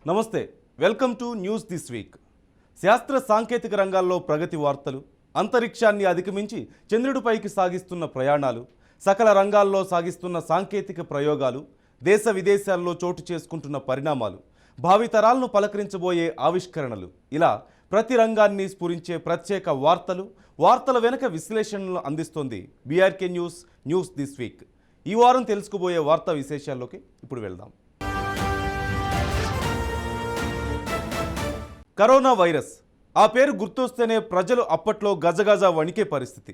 నమస్తే, welcome to news this week. శాస్త్ర సాంకేతిక రంగాల్లో ప్రగతి వార్తలు, అంతరిక్షాన్ని అధిగమించి చంద్రుడిపైకి సాగిస్తున్న ప్రయాణాలు, సకల రంగాల్లో సాగిస్తున్న సాంకేతిక ప్రయోగాలు, దేశ విదేశాల్లో చోటు చేసుకుంటున్న పరిణామాలు, భావితరాలను పలకరించబోయే ఆవిష్కరణలు, ఇలా ప్రతి రంగాన్ని స్ఫురించే ప్రత్యేక వార్తల వెనుక విశ్లేషణలు అందిస్తోంది బీఆర్కే న్యూస్ దిస్ వీక్. ఈ వారం తెలుసుకోబోయే వార్తా విశేషాల్లోకి ఇప్పుడు వెళ్దాం. కరోనా వైరస్ ఆ పేరు గుర్తొస్తేనే ప్రజలు అప్పట్లో గజగజ వణికే పరిస్థితి.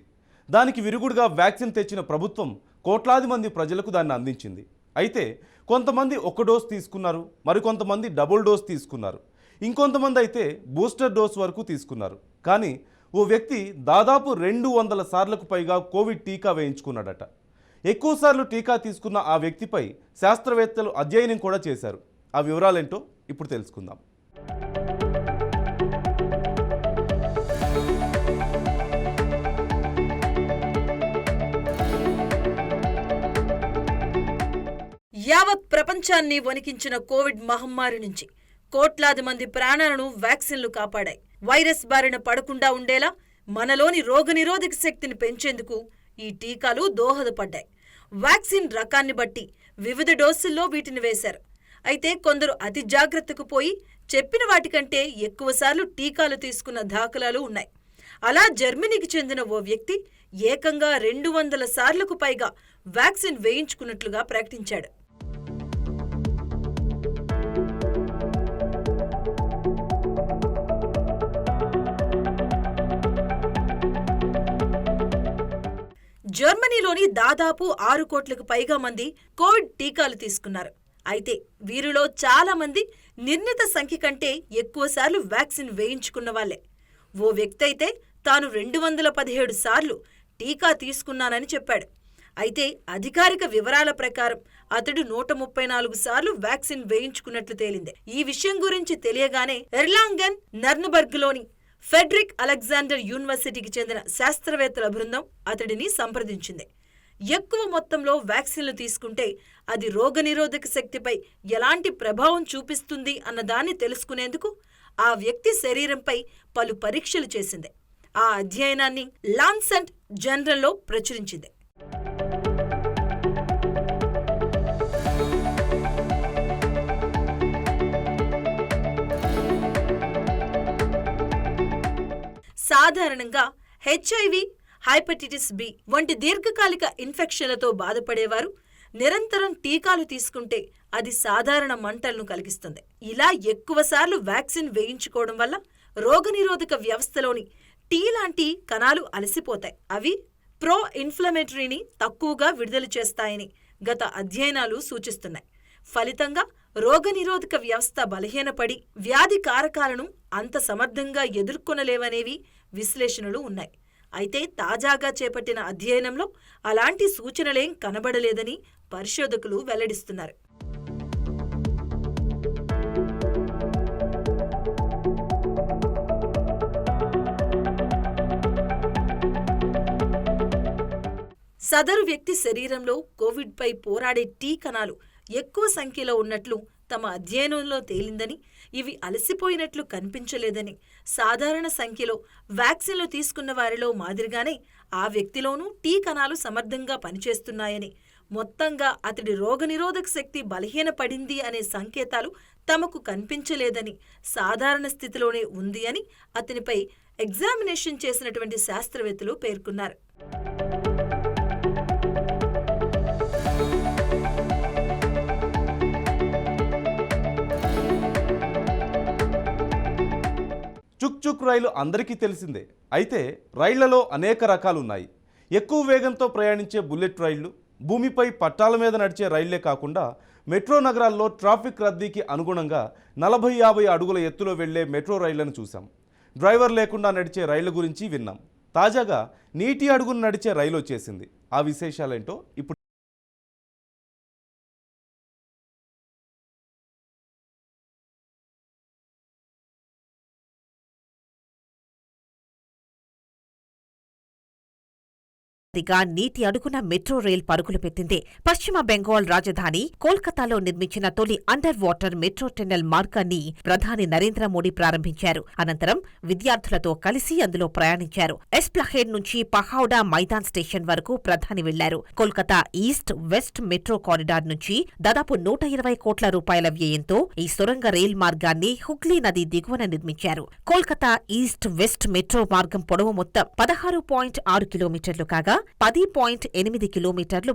దానికి విరుగుడుగా వ్యాక్సిన్ తెచ్చిన ప్రభుత్వం కోట్లాది మంది ప్రజలకు దాన్ని అందించింది. అయితే కొంతమంది ఒక డోస్ తీసుకున్నారు, మరికొంతమంది డబుల్ డోస్ తీసుకున్నారు, ఇంకొంతమంది అయితే బూస్టర్ డోస్ వరకు తీసుకున్నారు. కానీ ఓ వ్యక్తి దాదాపు 200 సార్లకు పైగా కోవిడ్ టీకా వేయించుకున్నాడట. ఎక్కువసార్లు టీకా తీసుకున్న ఆ వ్యక్తిపై శాస్త్రవేత్తలు అధ్యయనం కూడా చేశారు. ఆ వివరాలేంటో ఇప్పుడు తెలుసుకుందాం. యావత్ ప్రపంచాన్ని వణికించిన కోవిడ్ మహమ్మారి నుంచి కోట్లాది మంది ప్రాణాలను వ్యాక్సిన్లు కాపాడాయి. వైరస్ బారిన పడకుండా ఉండేలా మనలోని రోగనిరోధక శక్తిని పెంచేందుకు ఈ టీకాలు దోహదపడ్డాయి. వ్యాక్సిన్ రకాన్ని బట్టి వివిధ డోసుల్లో వీటిని వేశారు. అయితే కొందరు అతి జాగ్రత్తకు పోయి చెప్పిన వాటికంటే ఎక్కువసార్లు టీకాలు తీసుకున్న దాఖలాలు ఉన్నాయి. అలా జర్మనీకి చెందిన ఓ వ్యక్తి ఏకంగా 200 సార్లకు పైగా వ్యాక్సిన్ వేయించుకున్నట్లుగా ప్రకటించాడు. జర్మనీలోని దాదాపు 6 కోట్లకు పైగా మంది కోవిడ్ టీకాలు తీసుకున్నారు. అయితే వీరిలో చాలా మంది నిర్ణీత సంఖ్య కంటే ఎక్కువసార్లు వ్యాక్సిన్ వేయించుకున్న వాళ్లే. ఓ వ్యక్తి అయితే తాను 217 సార్లు టీకా తీసుకున్నానని చెప్పాడు. అయితే అధికారిక వివరాల ప్రకారం అతడు 134 సార్లు వ్యాక్సిన్ వేయించుకున్నట్లు తేలింది. ఈ విషయం గురించి తెలియగానే ఎర్లాంగెన్ నర్న్బర్గ్లోని ఫెడ్రిక్ అలెగ్జాండర్ యూనివర్సిటీకి చెందిన శాస్త్రవేత్తల బృందం అతడిని సంప్రదించింది. ఎక్కువ మొత్తంలో వ్యాక్సిన్లు తీసుకుంటే అది రోగనిరోధక శక్తిపై ఎలాంటి ప్రభావం చూపిస్తుంది అన్నదాన్ని తెలుసుకునేందుకు ఆ వ్యక్తి శరీరంపై పలు పరీక్షలు చేసింది. ఆ అధ్యయనాన్ని లాన్సెట్ జర్నల్లో ప్రచురించింది. సాధారణంగా HIV, హెపటైటిస్ బి వంటి దీర్ఘకాలిక ఇన్ఫెక్షన్లతో బాధపడేవారు నిరంతరం టీకాలు తీసుకుంటే అది సాధారణ మంటలను కలిగిస్తుంది. ఇలా ఎక్కువసార్లు వ్యాక్సిన్ వేయించుకోవడం వల్ల రోగనిరోధక వ్యవస్థలోని టీ లాంటి కణాలు అలసిపోతాయి. అవి ప్రో ఇన్ఫ్లమేటరీని తక్కువగా విడుదల చేస్తాయని గత అధ్యయనాలు సూచిస్తున్నాయి. ఫలితంగా రోగనిరోధక వ్యవస్థ బలహీనపడి వ్యాధి కారకాలను అంత సమర్థంగా ఎదుర్కొనలేవనేవి విశ్లేషణలు ఉన్నాయి. అయితే తాజాగా చేపట్టిన అధ్యయనంలో అలాంటి సూచనలేం కనబడలేదని పరిశోధకులు వెల్లడిస్తున్నారు. సదరు వ్యక్తి శరీరంలో కోవిడ్పై పోరాడే టీ కణాలు ఎక్కువ సంఖ్యలో ఉన్నట్లు తమ అధ్యయనంలో తేలిందని, ఇవి అలసిపోయినట్లు కనిపించలేదని, సాధారణ సంఖ్యలో వ్యాక్సిన్లు తీసుకున్న వారిలో మాదిరిగానే ఆ వ్యక్తిలోనూ టీ కణాలు సమర్థంగా పనిచేస్తున్నాయని, మొత్తంగా అతడి రోగనిరోధక శక్తి బలహీనపడింది అనే సంకేతాలు తమకు కనిపించలేదని, సాధారణ స్థితిలోనే ఉంది అని అతనిపై ఎగ్జామినేషన్ చేసినటువంటి శాస్త్రవేత్తలు పేర్కొన్నారు. చుక్ రైలు అందరికీ తెలిసిందే. అయితే రైళ్లలో అనేక రకాలున్నాయి. ఎక్కువ వేగంతో ప్రయాణించే బుల్లెట్ రైళ్లు, భూమిపై పట్టాల మీద నడిచే రైళ్లే కాకుండా మెట్రో నగరాల్లో ట్రాఫిక్ రద్దీకి అనుగుణంగా 40-50 అడుగుల ఎత్తులో వెళ్లే మెట్రో రైళ్లను చూసాం. డ్రైవర్ లేకుండా నడిచే రైళ్ల గురించి విన్నాం. తాజాగా నీటి అడుగును నడిచే రైలు వచ్చేసింది. ఆ విశేషాలేంటో ఇప్పుడు నీటి అడుగున మెట్రో రైల్ పరుగులు పెట్టింది. పశ్చిమ బెంగాల్ రాజధాని కోల్కతాలో నిర్మించిన తొలి అండర్ వాటర్ మెట్రో టన్నెల్ మార్గాన్ని ప్రధాని నరేంద్ర మోడీ ప్రారంభించారు. అనంతరం విద్యార్థులతో కలిసి అందులో ప్రయాణించారు. ఎస్ప్లహేడ్ నుంచి పహౌడా మైదాన్ స్టేషన్ వరకు ప్రధాని వెళ్లారు. Kolkata east west metro corridor నుంచి దాదాపు 120 కోట్ల రూపాయల వ్యయంతో ఈ సొరంగ రైల్ మార్గాన్ని హుగ్లీ నది దిగువన నిర్మించారు. కోల్కతా ఈస్ట్ వెస్ట్ మెట్రో మార్గం పొడవు మొత్తం 16.6 కిలోమీటర్లు కాగా 10.8 కిలోమీటర్లు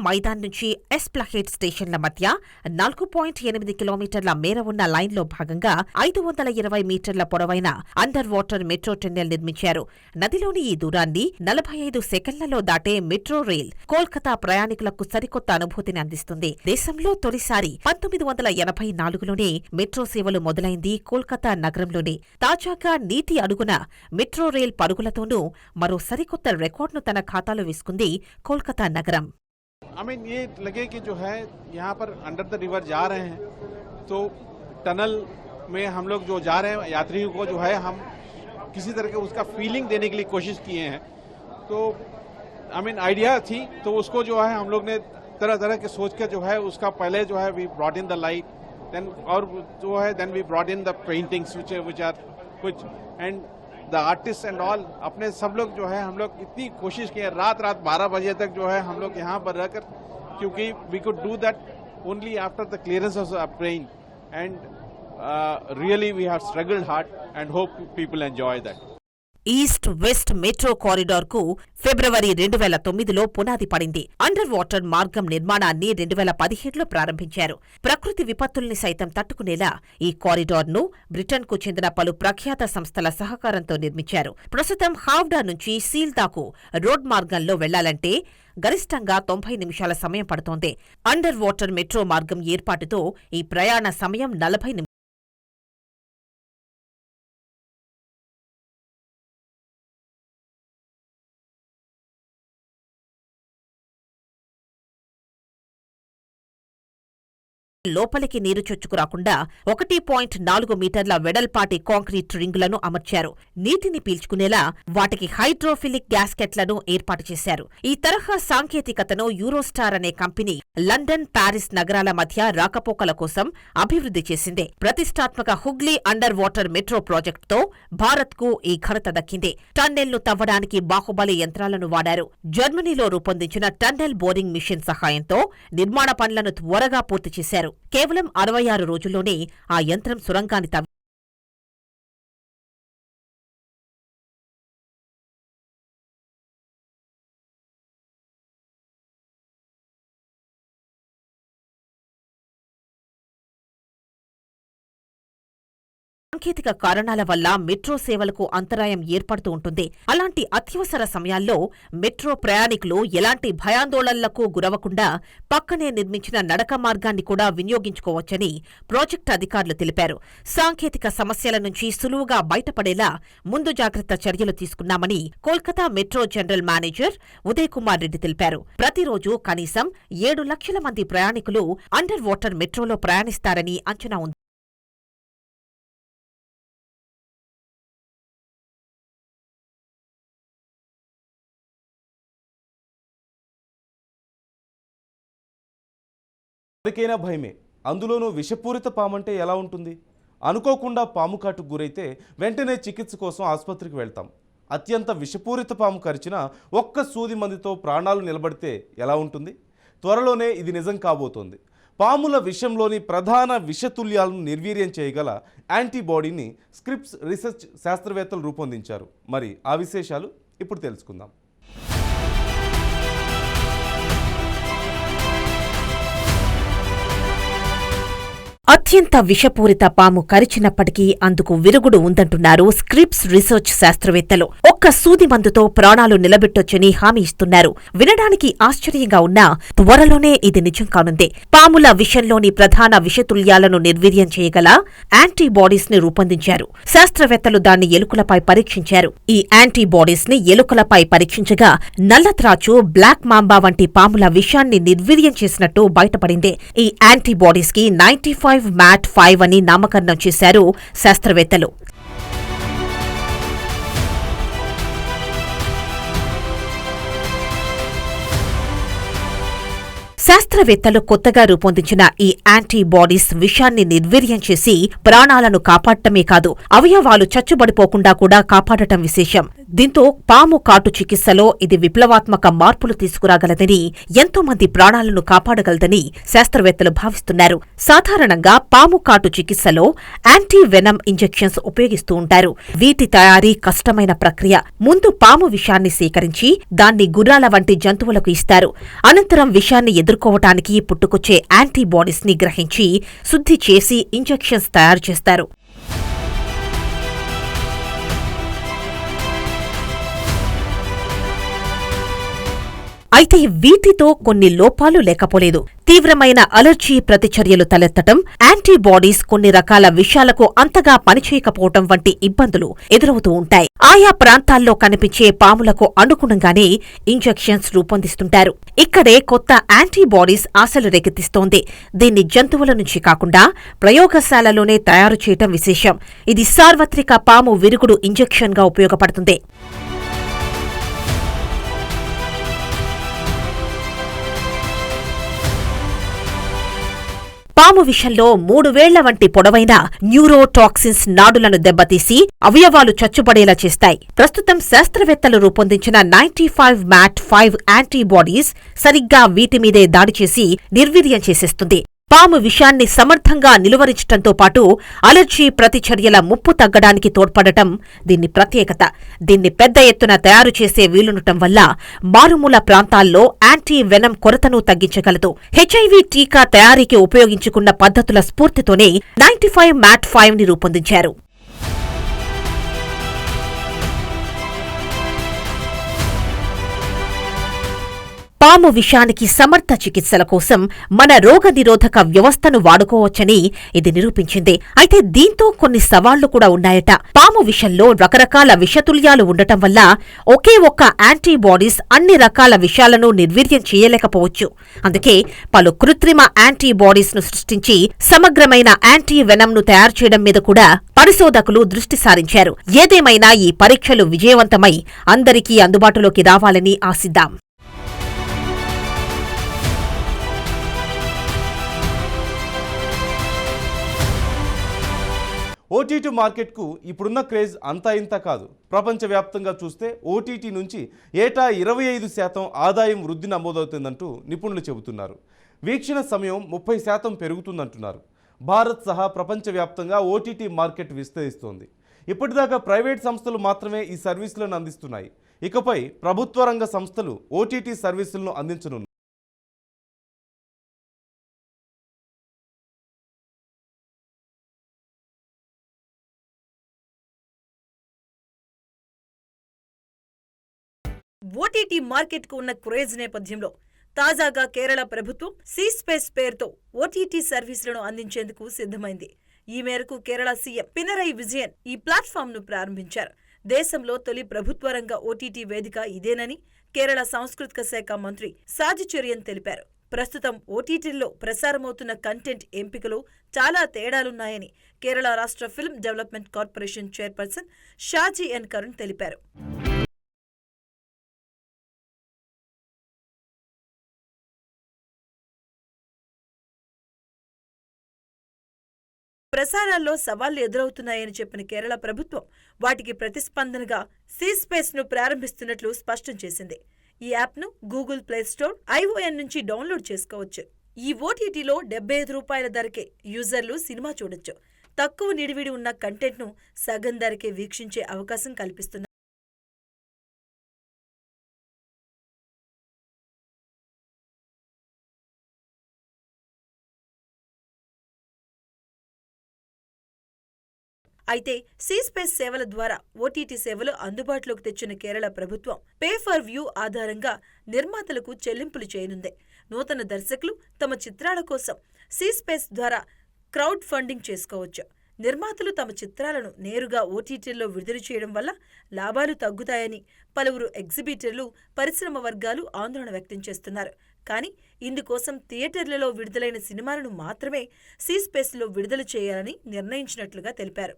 మైదాన్ నుంచి ఎస్ప్లహేడ్ స్టేషన్ల మధ్య 4.8 కిలోమీటర్ల మేర ఉన్న లైన్లో భాగంగా 520 మీటర్ల పొడవైన అండర్ వాటర్ మెట్రో టన్నెల్ నిర్మించారు. నదిలోని ఈ దూరాన్ని 45 సెకన్లలో దాటే మెట్రో రైల్ కోల్కతా ప్రయాణికులకు సరికొత్త అనుభూతిని అందిస్తుంది. దేశంలో తొలిసారి 1984లోనే మెట్రో సేవలు మొదలైంది కోల్కతా నగరంలోనే. తాజాగా నీటి అడుగున మెట్రో రైల్ పరుగులతోనూ మరో సరికొత్త రికార్డును తన ఖాతాలో వేసుకుంది కోల్కతా నగరం. ये लगे कि जो है यहाँ पर अंडर द रिवर जा रहे हैं तो टनल में हम लोग जो जा रहे हैं यात्रियों को जो है हम किसी तरह के उसका फीलिंग देने के लिए कोशिश किए हैं. तो आइडिया थी तो उसको जो है हम लोग ने तरह तरह के सोच के जो है उसका पहले जो है we brought in the light then और जो है then we brought in the paintings which are कुछ and the artist and all अपने सब लोग जो है हम लोग इतनी कोशिश किए रात 12 बजे तक जो है हम लोग यहाँ पर रहकर क्योंकि we could do that only after the clearance of rain and really we have struggled hard and hope people enjoy that. East west metro corridor కు ఫిబ్రవరి 2009లో పునాది పడింది. అండర్ వాటర్ మార్గం నిర్మాణాన్ని 2017లో ప్రారంభించారు. ప్రకృతి విపత్తుల్ని సైతం తట్టుకునేలా ఈ కారిడార్ను బ్రిటన్కు చెందిన పలు ప్రఖ్యాత సంస్థల సహకారంతో నిర్మించారు. ప్రస్తుతం హావ్డా నుంచి సీల్దాకు రోడ్ మార్గంలో వెళ్లాలంటే గరిష్టంగా 90 నిమిషాల సమయం పడుతోంది. అండర్ వాటర్ మెట్రో మార్గం ఏర్పాటుతో ఈ ప్రయాణ సమయం 40 నిమిషాలు. లోపలికి నీరు చొచ్చుకురాకుండా 1.4 మీటర్ల వెడల్పాటి కాంక్రీట్ రింగులను అమర్చారు. నీటిని పీల్చుకునేలా వాటికి హైడ్రోఫిలిక్ గ్యాస్కెట్లను ఏర్పాటు చేశారు. ఈ తరహా సాంకేతికతను యూరోస్టార్ అనే కంపెనీ లండన్, ప్యారిస్ నగరాల మధ్య రాకపోకల కోసం అభివృద్ధి చేసింది. ప్రతిష్టాత్మక హుగ్లీ అండర్ వాటర్ మెట్రో ప్రాజెక్టుతో భారత్కు ఈ ఘనత దక్కింది. టన్నెల్ను తవ్వడానికి బాహుబలి యంత్రాలను వాడారు. జర్మనీలో రూపొందించిన టన్నెల్ బోరింగ్ మిషన్ సహాయంతో నిర్మాణ పనులను త్వరగా పూర్తి చేశారు. కేవలం 66 రోజుల్లోనే ఆ యంత్రం సురంగాన్ని తవ్వి సాంకేతిక కారణాల వల్ల మెట్రో సేవలకు అంతరాయం ఏర్పడుతూ ఉంటుంది. అలాంటి అత్యవసర సమయాల్లో మెట్రో ప్రయాణికులు ఎలాంటి భయాందోళనలకు గురవకుండా పక్కనే నిర్మించిన నడక మార్గాన్ని కూడా వినియోగించుకోవచ్చని ప్రాజెక్టు అధికారులు తెలిపారు. సాంకేతిక సమస్యల నుంచి సులువుగా బయటపడేలా ముందు జాగ్రత్త చర్యలు తీసుకున్నామని Kolkata metro general manager Uday Kumar Reddy తెలిపారు. ప్రతిరోజు కనీసం 7 లక్షల మంది ప్రయాణికులు అండర్ వాటర్ మెట్రోలో ప్రయాణిస్తారని అంచనా ఉంది. ఎవరికైనా భయమే, అందులోనూ విషపూరిత పామంటే ఎలా ఉంటుంది? అనుకోకుండా పాము కాటుకు గురైతే వెంటనే చికిత్స కోసం ఆసుపత్రికి వెళ్తాం. అత్యంత విషపూరిత పాము కరిచిన ఒక్క సూది మందితో ప్రాణాలు నిలబడితే ఎలా ఉంటుంది? త్వరలోనే ఇది నిజం కాబోతోంది. పాముల విషంలోని ప్రధాన విషతుల్యాలను నిర్వీర్యం చేయగల యాంటీబాడీని స్క్రిప్స్ రీసెర్చ్ శాస్త్రవేత్తలు రూపొందించారు. మరి ఆ విశేషాలు ఇప్పుడు తెలుసుకుందాం. అత్యంత విషపూరిత పాము కరిచినప్పటికీ అందుకు విరుగుడు ఉందంటున్నారు స్క్రిప్స్ రీసెర్చ్ శాస్త్రవేత్తలు. ఒక్క సూది మందుతో ప్రాణాలు నిలబెట్టొచ్చని హామీ ఇస్తున్నారు. వినడానికి ఆశ్చర్యంగా ఉన్నా త్వరలోనే ఇది నిజం కానుంది. పాముల విషంలోని ప్రధాన విషతుల్యాలను నిర్వీర్యం చేయగల యాంటీబాడీస్ ని రూపొందించారు. శాస్త్రవేత్తలు దాన్ని ఎలుకలపై పరీక్షించారు. ఈ యాంటీబాడీస్ ని ఎలుకలపై పరీక్షించగా నల్లత్రాచు, బ్లాక్ మాంబా వంటి పాముల విషాన్ని నిర్వీర్యం చేసినట్టు బయటపడింది. ఈ యాంటీబాడీస్ కి 95MAT5 అని నామకరణం చేశారు శాస్త్రవేత్తలు. శాస్త్రవేత్తలు కొత్తగా రూపొందించిన ఈ యాంటీబాడీస్ విషాన్ని నిర్వీర్యం చేసి ప్రాణాలను కాపాడటమే కాదు, అవయవాలు చచ్చుబడిపోకుండా కూడా కాపాడటం విశేషం. దీంతో పాము కాటు చికిత్సలో ఇది విప్లవాత్మక మార్పులు తీసుకురాగలదని, ఎంతో మంది ప్రాణాలను కాపాడగలదని శాస్త్రవేత్తలు భావిస్తున్నారు. సాధారణంగా పాము కాటు చికిత్సలో యాంటీవెనమ్ ఇంజెక్షన్స్ ఉపయోగిస్తూ ఉంటారు. వీటి తయారీ కష్టమైన ప్రక్రియ. ముందు పాము విషాన్ని సేకరించి దాన్ని గుర్రాల వంటి జంతువులకు ఇస్తారు. అనంతరం విషాన్ని ఎదుర్కోవటానికి పుట్టుకొచ్చే యాంటీబాడీస్ ని గ్రహించి శుద్ధి చేసి ఇంజెక్షన్స్ తయారు చేస్తారు. అయితే వీటితో కొన్ని లోపాలు లేకపోలేదు. తీవ్రమైన అలర్జీ ప్రతిచర్యలు తలెత్తటం, యాంటీబాడీస్ కొన్ని రకాల విషాలకు అంతగా పనిచేయకపోవటం వంటి ఇబ్బందులు ఎదురవుతూ ఉంటాయి. ఆయా ప్రాంతాల్లో కనిపించే పాములకు అనుగుణంగానే ఇంజెక్షన్స్ రూపొందిస్తుంటారు. ఇక్కడే కొత్త యాంటీబాడీస్ ఆశలు రేకెత్తిస్తోంది. దీన్ని జంతువుల నుంచి కాకుండా ప్రయోగశాలలోనే తయారు చేయటం విశేషం. ఇది సార్వత్రిక పాము విరుగుడు ఇంజెక్షన్గా ఉపయోగపడుతుంది. పాము విషంలో 3 వేళ్ల వంటి పొడవైన న్యూరోటాక్సిన్స్ నాడులను దెబ్బతీసి అవయవాలు చచ్చుబడేలా చేస్తాయి. ప్రస్తుతం శాస్త్రవేత్తలు రూపొందించిన 95MAT5 యాంటీబాడీస్ సరిగ్గా వీటిమీదే దాడి చేసి నిర్వీర్యం చేసేస్తుంది. పాము విషాన్ని సమర్థంగా నిలువరించటంతో పాటు అలర్జీ ప్రతిచర్యల ముప్పు తగ్గడానికి తోడ్పడటం దీని ప్రత్యేకత. దీన్ని పెద్ద ఎత్తున తయారు చేసే వీలుండటం వల్ల మారుమూల ప్రాంతాల్లో యాంటీవెనమ్ కొరతను తగ్గించగలదు. హెచ్ఐవి టీకా తయారీకి ఉపయోగించుకున్న పద్ధతుల స్ఫూర్తితోనే 95MAT5 ని రూపొందించారు. పాము విషానికి సమర్థ చికిత్సల కోసం మన రోగనిరోధక వ్యవస్థను వాడుకోవచ్చని ఇది నిరూపించింది. అయితే దీంతో కొన్ని సవాళ్లు కూడా ఉన్నాయట. పాము విషంలో రకరకాల విషతుల్యాలు ఉండటం వల్ల ఒకే ఒక్క యాంటీబాడీస్ అన్ని రకాల విషాలను నిర్వీర్యం చేయలేకపోవచ్చు. అందుకే పలు కృత్రిమ యాంటీబాడీస్ ను సృష్టించి సమగ్రమైన యాంటీవెనమ్ ను తయారు చేయడం మీద కూడా పరిశోధకులు దృష్టి సారించారు. ఏదేమైనా ఈ పరీక్షలు విజయవంతమై అందరికీ అందుబాటులోకి రావాలని ఆశిద్దాం. ఓటీటీ మార్కెట్కు ఇప్పుడున్న క్రేజ్ అంతా ఇంత కాదు. ప్రపంచవ్యాప్తంగా చూస్తే ఓటీటీ నుంచి ఏటా 25% ఆదాయం వృద్ధి నమోదవుతుందంటూ నిపుణులు చెబుతున్నారు. వీక్షణ సమయం 30% పెరుగుతుందంటున్నారు. భారత్ సహా ప్రపంచవ్యాప్తంగా ఓటీటీ మార్కెట్ విస్తరిస్తోంది. ఇప్పటిదాకా ప్రైవేట్ సంస్థలు మాత్రమే ఈ సర్వీసులను అందిస్తున్నాయి. ఇకపై ప్రభుత్వ రంగ సంస్థలు ఓటీటీ సర్వీసులను అందించనున్నారు. ఓటీటీ మార్కెట్కు ఉన్న క్రేజ్ నేపథ్యంలో తాజాగా కేరళ ప్రభుత్వం సీస్పేస్ పేరుతో ఓటీటీ సర్వీసులను అందించేందుకు సిద్ధమైంది. ఈ మేరకు కేరళ సీఎం పినరయి విజయన్ ఈ ప్లాట్ఫామ్ను ప్రారంభించారు. దేశంలో తొలి ప్రభుత్వ రంగ ఓటీటీ వేదిక ఇదేనని కేరళ సాంస్కృతిక శాఖ మంత్రి సాజి చెరియన్ తెలిపారు. ప్రస్తుతం ఓటీటీల్లో ప్రసారమవుతున్న కంటెంట్ ఎంపికలో చాలా తేడాలున్నాయని కేరళ రాష్ట్ర film development corporation chairperson Shaji N Karun తెలిపారు. ప్రసారాల్లో సవాళ్లు ఎదురవుతున్నాయని చెప్పిన కేరళ ప్రభుత్వం వాటికి ప్రతిస్పందనగా సీస్పేస్ ను ప్రారంభిస్తున్నట్లు స్పష్టం చేసింది. ఈ యాప్ను గూగుల్ ప్లేస్టోర్, ఐఓఎన్ నుంచి డౌన్లోడ్ చేసుకోవచ్చు. ఈ ఓటీటీలో ₹75 ధరకే యూజర్లు సినిమా చూడొచ్చు. తక్కువ నిడివిడి ఉన్న కంటెంట్ను సగం ధరకే వీక్షించే అవకాశం కల్పిస్తున్నారు. అయితే సీస్పేస్ సేవల ద్వారా ఓటీటీ సేవలు అందుబాటులోకి తెచ్చిన కేరళ ప్రభుత్వం పే ఫర్ వ్యూ ఆధారంగా నిర్మాతలకు చెల్లింపులు చేయనుంది. నూతన దర్శకులు తమ చిత్రాల కోసం సీస్పేస్ ద్వారా క్రౌడ్ ఫండింగ్ చేసుకోవచ్చు. నిర్మాతలు తమ చిత్రాలను నేరుగా ఓటీటీల్లో విడుదల చేయడం వల్ల లాభాలు తగ్గుతాయని పలువురు ఎగ్జిబిటర్లు, పరిశ్రమ వర్గాలు ఆందోళన వ్యక్తం చేస్తున్నారు. కానీ ఇందుకోసం థియేటర్లలో విడుదలైన సినిమాలను మాత్రమే సీస్పేస్లో విడుదల చేయాలని నిర్ణయించినట్లుగా తెలిపారు.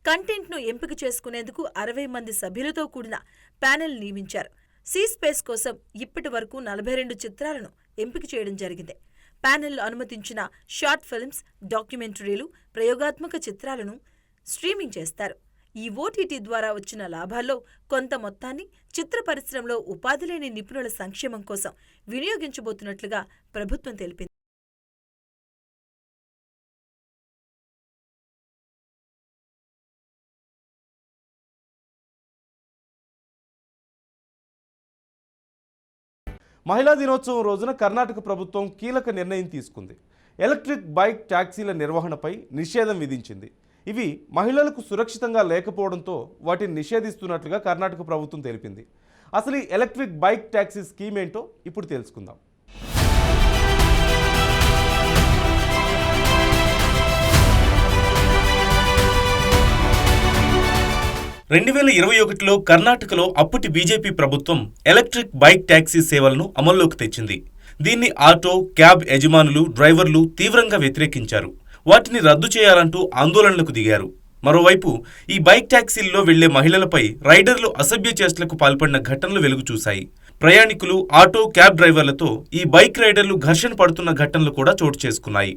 కంటెంట్ను ఎంపిక చేసుకునేందుకు 60 మంది సభ్యులతో కూడిన ప్యానెల్ నియమించారు. సీస్పేస్ కోసం ఇప్పటి వరకు 42 చిత్రాలను ఎంపిక చేయడం జరిగింది. ప్యానెల్ అనుమతించిన షార్ట్ ఫిల్మ్స్, డాక్యుమెంటరీలు, ప్రయోగాత్మక చిత్రాలను స్ట్రీమింగ్ చేస్తారు. ఈ ఓటీటీ ద్వారా వచ్చిన లాభాల్లో కొంత మొత్తాన్ని చిత్ర పరిశ్రమలో ఉపాధి లేని నిపుణుల సంక్షేమం కోసం వినియోగించబోతున్నట్లుగా ప్రభుత్వం తెలిపింది. మహిళా దినోత్సవం రోజున కర్ణాటక ప్రభుత్వం కీలక నిర్ణయం తీసుకుంది. ఎలక్ట్రిక్ బైక్ ట్యాక్సీల నిర్వహణపై నిషేధం విధించింది. ఇవి మహిళలకు సురక్షితంగా లేకపోవడంతో వాటిని నిషేధిస్తున్నట్లుగా కర్ణాటక ప్రభుత్వం తెలిపింది. అసలు ఈ ఎలక్ట్రిక్ బైక్ ట్యాక్సీ స్కీమ్ ఏంటో ఇప్పుడు తెలుసుకుందాం. 2021లో కర్ణాటకలో అప్పటి బీజేపీ ప్రభుత్వం ఎలక్ట్రిక్ బైక్ ట్యాక్సీ సేవలను అమల్లోకి తెచ్చింది. దీన్ని ఆటో, క్యాబ్ యజమానులు, డ్రైవర్లు తీవ్రంగా వ్యతిరేకించారు. వాటిని రద్దు చేయాలంటూ ఆందోళనలకు దిగారు. మరోవైపు ఈ బైక్ ట్యాక్సీల్లో వెళ్లే మహిళలపై రైడర్లు అసభ్య చేష్టలకు పాల్పడిన ఘటనలు వెలుగు చూశాయి. ప్రయాణికులు, ఆటో, క్యాబ్ డ్రైవర్లతో ఈ బైక్ రైడర్లు ఘర్షణ పడుతున్న ఘటనలు కూడా చోటు చేసుకున్నాయి.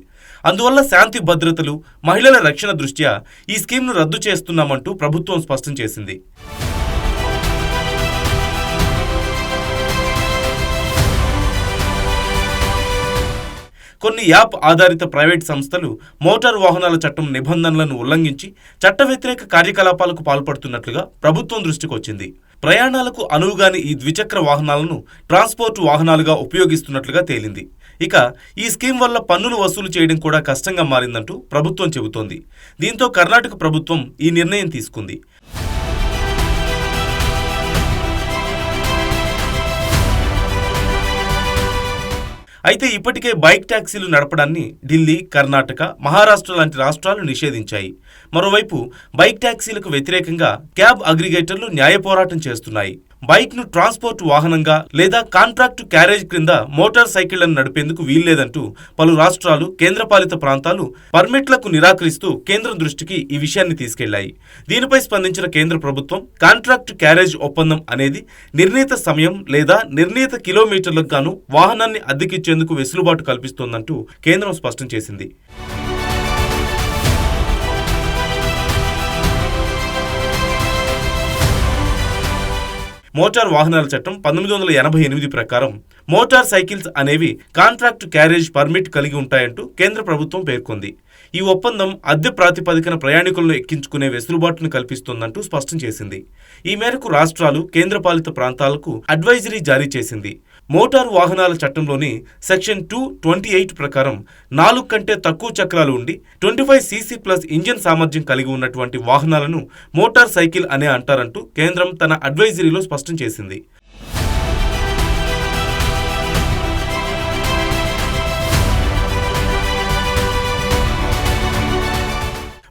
అందువల్ల శాంతి భద్రతలు, మహిళల రక్షణ దృష్ట్యా ఈ స్కీమ్ను రద్దు చేస్తున్నామంటూ ప్రభుత్వం స్పష్టం చేసింది. కొన్ని యాప్ ఆధారిత ప్రైవేట్ సంస్థలు మోటార్ వాహనాల చట్టం నిబంధనలను ఉల్లంఘించి చట్ట వ్యతిరేక కార్యకలాపాలకు పాల్పడుతున్నట్లుగా ప్రభుత్వం దృష్టికి వచ్చింది. ప్రయాణాలకు అనువుగాని ఈ ద్విచక్ర వాహనాలను ట్రాన్స్పోర్ట్ వాహనాలుగా ఉపయోగిస్తున్నట్లుగా తేలింది. ఇక ఈ స్కీమ్ వల్ల పన్నులు వసూలు చేయడం కూడా కష్టంగా మారిందంటూ ప్రభుత్వం చెబుతోంది. దీంతో కర్ణాటక ప్రభుత్వం ఈ నిర్ణయం తీసుకుంది. అయితే ఇప్పటికే బైక్ ట్యాక్సీలు నడపడాన్ని ఢిల్లీ, కర్ణాటక, మహారాష్ట్ర లాంటి రాష్ట్రాలు నిషేధించాయి. మరోవైపు బైక్ ట్యాక్సీలకు వ్యతిరేకంగా క్యాబ్ అగ్రిగేటర్లు న్యాయ పోరాటం చేస్తున్నాయి. బైక్ను ట్రాన్స్పోర్ట్ వాహనంగా లేదా కాంట్రాక్టు క్యారేజ్ క్రింద మోటార్ సైకిళ్లను నడిపేందుకు వీల్లేదంటూ పలు రాష్ట్రాలు, కేంద్రపాలిత ప్రాంతాలు పర్మిట్లకు నిరాకరిస్తూ కేంద్రం దృష్టికి ఈ విషయాన్ని తీసుకెళ్లాయి. దీనిపై స్పందించిన కేంద్ర ప్రభుత్వం కాంట్రాక్టు క్యారేజ్ ఒప్పందం అనేది నిర్ణీత సమయం లేదా నిర్ణీత కిలోమీటర్లకు గాను వాహనాన్ని అద్దెకిచ్చేందుకు వెసులుబాటు కల్పిస్తోందంటూ కేంద్రం స్పష్టం చేసింది. మోటార్ వాహనాల చట్టం 1988 ప్రకారం మోటార్ సైకిల్స్ అనేవి కాంట్రాక్ట్ క్యారేజ్ పర్మిట్ కలిగి ఉంటాయంటూ కేంద్ర ప్రభుత్వం పేర్కొంది. ఈ ఒప్పందం అద్దె ప్రాతిపదికన ప్రయాణికులను ఎక్కించుకునే వెసులుబాటును కల్పిస్తోందంటూ స్పష్టం చేసింది. ఈ మేరకు రాష్ట్రాలు, కేంద్రపాలిత ప్రాంతాలకు అడ్వైజరీ జారీ చేసింది. మోటారు వాహనాల చట్టంలోని సెక్షన్ 228 ప్రకారం 4 కంటే తక్కువ చక్రాలు ఉండి 25 cc ప్లస్ ఇంజిన్ సామర్థ్యం కలిగి ఉన్నటువంటి వాహనాలను మోటార్ సైకిల్ అనే అంటారంటూ కేంద్రం తన అడ్వైజరీలో స్పష్టం చేసింది.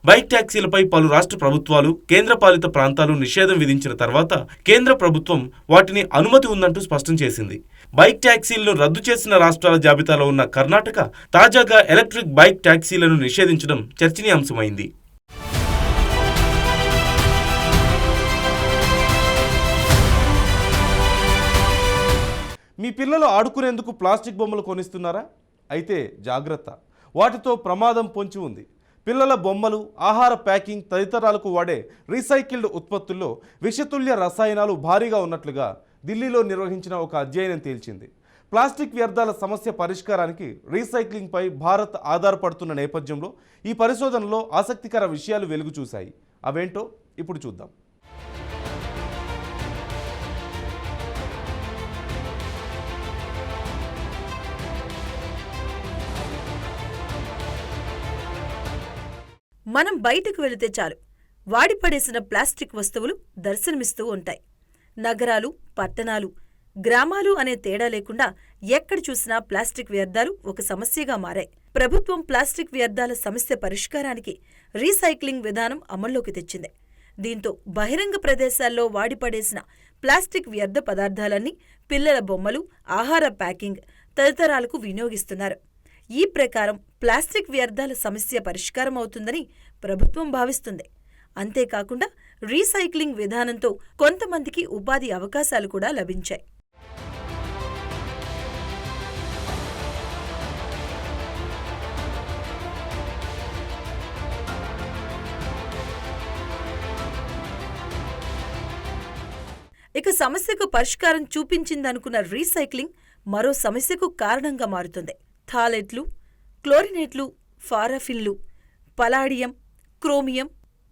బైక్ ట్యాక్సీలపై పలు రాష్ట్ర ప్రభుత్వాలు, కేంద్రపాలిత ప్రాంతాలు నిషేధం విధించిన తర్వాత కేంద్ర ప్రభుత్వం వాటిని అనుమతి ఉందంటూ స్పష్టం చేసింది. బైక్ ట్యాక్సీలను రద్దు చేసిన రాష్ట్రాల జాబితాలో ఉన్న కర్ణాటక తాజాగా ఎలక్ట్రిక్ బైక్ ట్యాక్సీలను నిషేధించడం చర్చనీయాంశమైంది. మీ పిల్లలు ఆడుకునేందుకు ప్లాస్టిక్ బొమ్మలు కొనిస్తున్నారా? అయితే జాగ్రత్త, వాటితో ప్రమాదం పొంచి ఉంది. పిల్లల బొమ్మలు, ఆహార ప్యాకింగ్ తదితరాలకు వాడే రీసైకిల్డ్ ఉత్పత్తుల్లో విషతుల్య రసాయనాలు భారీగా ఉన్నట్లుగా ఢిల్లీలో నిర్వహించిన ఒక అధ్యయనం తేల్చింది. ప్లాస్టిక్ వ్యర్థాల సమస్య పరిష్కారానికి రీసైక్లింగ్పై భారత్ ఆధారపడుతున్న నేపథ్యంలో ఈ పరిశోధనలో ఆసక్తికర విషయాలు వెలుగు చూశాయి. అవేంటో ఇప్పుడు చూద్దాం. మనం బయటకు వెళితే చాలు వాడిపడేసిన ప్లాస్టిక్ వస్తువులు దర్శనమిస్తూ ఉంటాయి. నగరాలు, పట్టణాలు, గ్రామాలు అనే తేడా లేకుండా ఎక్కడ చూసినా ప్లాస్టిక్ వ్యర్థాలు ఒక సమస్యగా మారాయి. ప్రభుత్వం ప్లాస్టిక్ వ్యర్థాల సమస్య పరిష్కారానికి రీసైక్లింగ్ విధానం అమల్లోకి తెచ్చింది. దీంతో బహిరంగ ప్రదేశాల్లో వాడిపడేసిన ప్లాస్టిక్ వ్యర్థ పదార్థాలన్నీ పిల్లల బొమ్మలు, ఆహార ప్యాకింగ్ తదితరాలకు వినియోగిస్తున్నారు. ఈ ప్రకారం ప్లాస్టిక్ వ్యర్థాల సమస్య పరిష్కారం అవుతుందని ప్రభుత్వం భావిస్తుంది. అంతేకాకుండా రీసైక్లింగ్ విధానంతో కొంతమందికి ఉపాధి అవకాశాలు కూడా లభించాయి. ఇక సమస్యకు పరిష్కారం చూపించిందనుకున్న రీసైక్లింగ్ మరో సమస్యకు కారణంగా మారుతుంది. థాలెట్లు, క్లోరినేట్లు, పారాఫిన్లు, పలాడియం, క్రోమియం,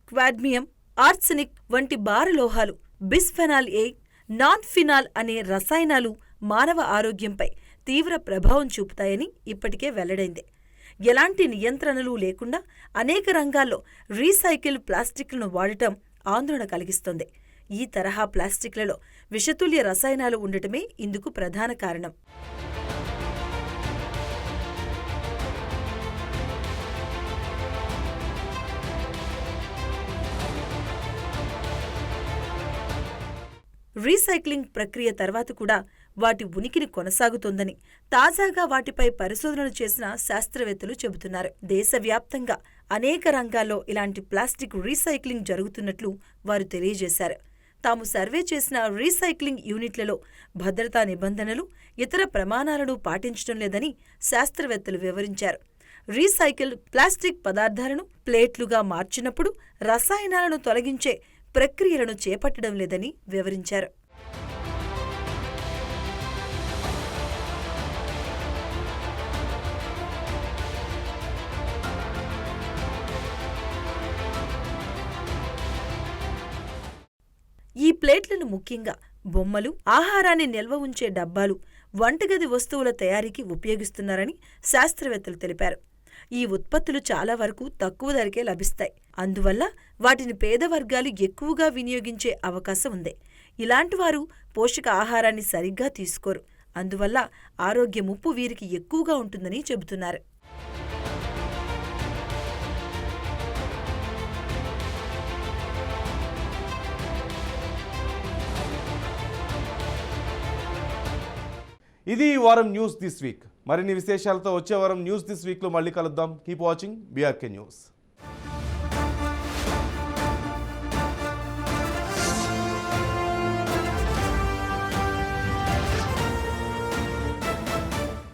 క్వాడ్మియం, ఆర్సెనిక్ వంటి భారలోహాలు, బిస్ఫెనాల్ ఏ, నాన్ ఫినాల్ అనే రసాయనాలు మానవ ఆరోగ్యంపై తీవ్ర ప్రభావం చూపుతాయని ఇప్పటికే వెల్లడైంది. ఎలాంటి నియంత్రణలు లేకుండా అనేక రంగాల్లో రీసైకిల్ ప్లాస్టిక్లను వాడటం ఆందోళన కలిగిస్తోంది. ఈ తరహా ప్లాస్టిక్లలో విషతుల్య రసాయనాలు ఉండటమే ఇందుకు ప్రధాన కారణం. రీసైక్లింగ్ ప్రక్రియ తర్వాత కూడా వాటి ఉనికిని కొనసాగుతోందని తాజాగా వాటిపై పరిశోధనలు చేసిన శాస్త్రవేత్తలు చెబుతున్నారు. దేశవ్యాప్తంగా అనేక రంగాల్లో ఇలాంటి ప్లాస్టిక్ రీసైక్లింగ్ జరుగుతున్నట్లు వారు తెలియజేశారు. తాము సర్వే చేసిన రీసైక్లింగ్ యూనిట్లలో భద్రతా నిబంధనలు, ఇతర ప్రమాణాలను పాటించడం లేదని శాస్త్రవేత్తలు వివరించారు. రీసైకిల్ ప్లాస్టిక్ పదార్థాలను ప్లేట్లుగా మార్చినప్పుడు రసాయనాలను తొలగించే ప్రక్రియలను చేపట్టడం లేదని వివరించారు. ఈ ప్లేట్లను ముఖ్యంగా బొమ్మలు, ఆహారాన్ని నిల్వ ఉంచే డబ్బాలు, వంటగది వస్తువుల తయారీకి ఉపయోగిస్తున్నారని శాస్త్రవేత్తలు తెలిపారు. ఈ ఉత్పత్తులు చాలా వరకు తక్కువ ధరకే లభిస్తాయి. అందువల్ల వాటిని పేద వర్గాలు ఎక్కువగా వినియోగించే అవకాశం ఉంది. ఇలాంటి వారు పోషక ఆహారాన్ని సరిగ్గా తీసుకోరు. అందువల్ల ఆరోగ్య ముప్పు వీరికి ఎక్కువగా ఉంటుందని చెబుతున్నారు. ఇది ఈ వారం న్యూస్ దిస్ వీక్. మరిన్ని విశేషాలతో వచ్చే వారం న్యూస్ దిస్ వీక్లో మళ్ళీ కలుద్దాం. Keep watching BRK news.